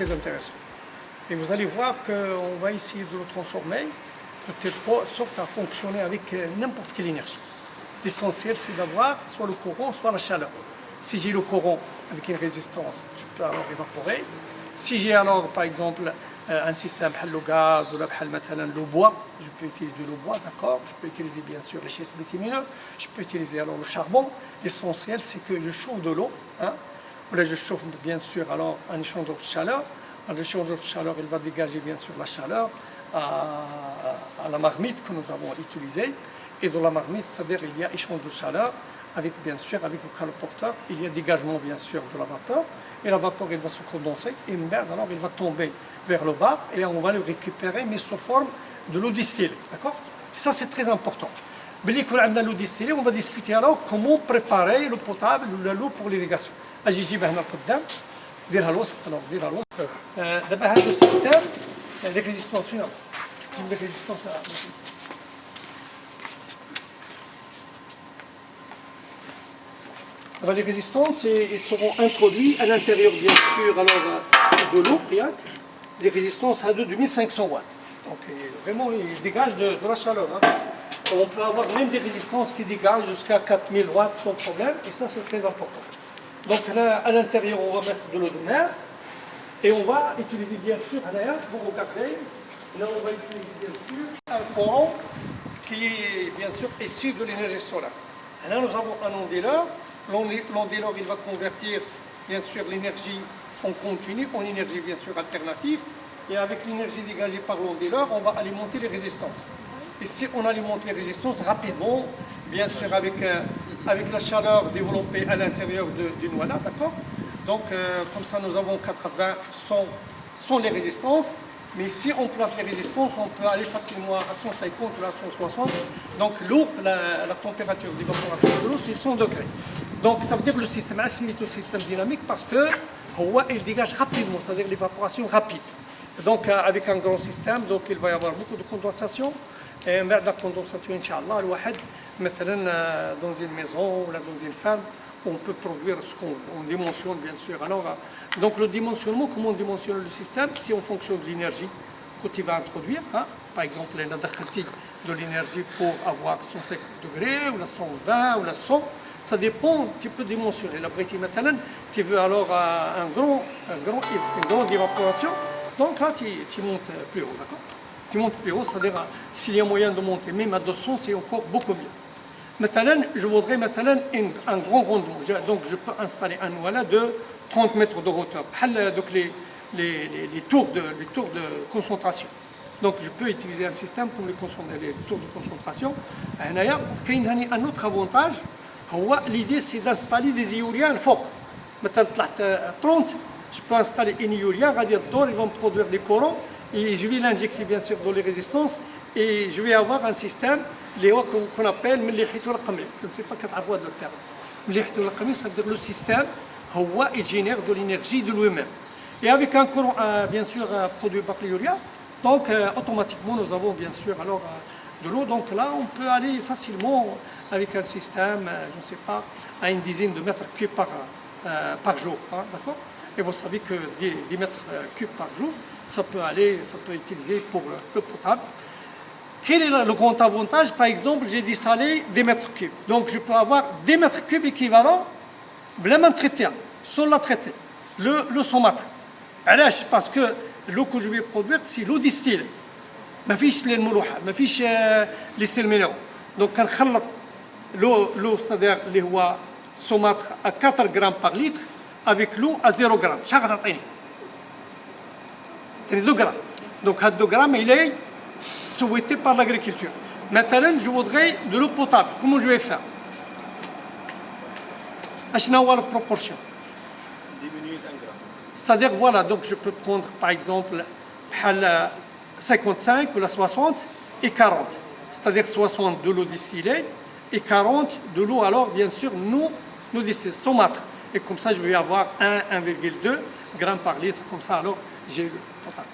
très intéressant. Et vous allez voir qu'on va essayer de le transformer de telle sorte à fonctionner avec n'importe quelle énergie. L'essentiel, c'est d'avoir soit le courant, soit la chaleur. Si j'ai le courant avec une résistance, je peux alors évaporer. Si j'ai alors, par exemple, un système le gaz ou le bois, je peux utiliser le bois, d'accord. Je peux utiliser bien sûr les schistes bitumineux, je peux utiliser alors le charbon. L'essentiel, c'est que je chauffe de l'eau. Hein. Là, je chauffe bien sûr alors un échangeur de chaleur. L'échangeur de chaleur, il va dégager bien sûr la chaleur à la marmite que nous avons utilisée. Et dans la marmite, c'est-à-dire il y a échange de chaleur avec bien sûr avec le caloporteur. Il y a dégagement bien sûr de la vapeur. Et la vapeur, il va se condenser. Et alors il va tomber vers le bas et on va le récupérer, mais sous forme de l'eau distillée. D'accord? Ça, c'est très important. Dès qu'on a l'eau distillée, on va discuter alors comment préparer l'eau potable ou l'eau pour l'irrigation. اجي جيبها هنا القدام ديرها الوسط ديرها الوسط دابا هذا السيستم لي ريزيستونس فين لي ريزيستونس les résistances ils seront introduits à l'intérieur bien sûr alors de l'eau des résistances à 2500 watts. Donc vraiment ils dégagent de la chaleur. Hein. On peut avoir même des résistances qui dégagent jusqu'à 4000 watts sans problème et ça c'est très important. Donc là, à l'intérieur, on va mettre de l'eau de mer et on va utiliser bien sûr, là, vous regardez, là on va utiliser bien sûr un courant qui est bien sûr issu de l'énergie solaire. Et là nous avons un onduleur, l'onduleur il va convertir bien sûr l'énergie en continu en énergie bien sûr alternative et avec l'énergie dégagée par l'onduleur, on va alimenter les résistances. Et si on alimente les résistances rapidement, bien sûr avec la chaleur développée à l'intérieur d'une noix, d'accord. Donc comme ça nous avons 80, 100 les résistances, mais si on place les résistances, on peut aller facilement à 150 ou à 160. Donc l'eau, la température d'évaporation de l'eau, c'est 100 degrés. Donc ça veut dire que le système est un système dynamique parce que il dégage rapidement, c'est-à-dire l'évaporation rapide. Donc avec un grand système, donc il va y avoir beaucoup de condensation. Et la condensation, Inch'Allah, dans une maison ou dans une ferme, on peut produire ce qu'on dimensionne, bien sûr. Alors, donc, le dimensionnement, comment on dimensionne le système? Si on fonctionne de l'énergie qu'il va introduire, hein, par exemple, la critique de l'énergie pour avoir 150 degrés, ou la 120, ou la 100, ça dépend, tu peux dimensionner. La briquette, maintenant, tu veux alors une grande évaporation, donc là, tu montes plus haut, d'accord? Tu montes plus haut, c'est-à-dire s'il y a moyen de monter même à 200, c'est encore beaucoup mieux. Maintenant, je voudrais maintenant un grand rendement. Donc je peux installer un voilà de 30 mètres de hauteur. Donc les tours de concentration. Donc je peux utiliser un système comme les tours de concentration. Un autre avantage, l'idée c'est d'installer des éoliennes fortes. Maintenant, 30, je peux installer une éolienne, ils vont produire des courants. Et je vais l'injecter bien sûr dans les résistances et je vais avoir un système qu'on appelle مليحية القمع. Je ne sais pas quelle voix de le terme. مليحية القمع, ça veut dire le système il génère de l'énergie de lui-même. Et avec un courant bien sûr produit par l'éolien, donc automatiquement nous avons bien sûr alors de l'eau. Donc là on peut aller facilement avec un système, je ne sais pas, à une dizaine de mètres cubes par jour. Hein, d'accord. Et vous savez que 10 mètres cubes par jour, ça peut utiliser pour le potable. Quel est le grand avantage? Par exemple, j'ai dessaler des mètres cubes. Donc je peux avoir des mètres cubes équivalents, vraiment traités, sans la traiter, le saumâtre. Parce que l'eau que je vais produire, c'est l'eau distillée. ما فيش الملوحة, ما فيش les sels minéraux. Donc quand l'eau, c'est-à-dire اللي هو saumâtre à 4 grammes par litre, avec l'eau à 0 grammes. Chaque غتعطيني 2 grammes. Donc, 2 grammes, il est souhaité par l'agriculture. Maintenant, je voudrais de l'eau potable. Comment je vais faire? Je vais avoir la proportion. Diminuer d'1 gramme. C'est-à-dire, voilà, donc je peux prendre par exemple 55 ou la 60 et 40. C'est-à-dire 60 de l'eau distillée et 40 de l'eau, alors bien sûr, nous distillée, saumâtre. Et comme ça, je vais avoir 1,2 grammes par litre. Comme ça, alors, j'ai le potable.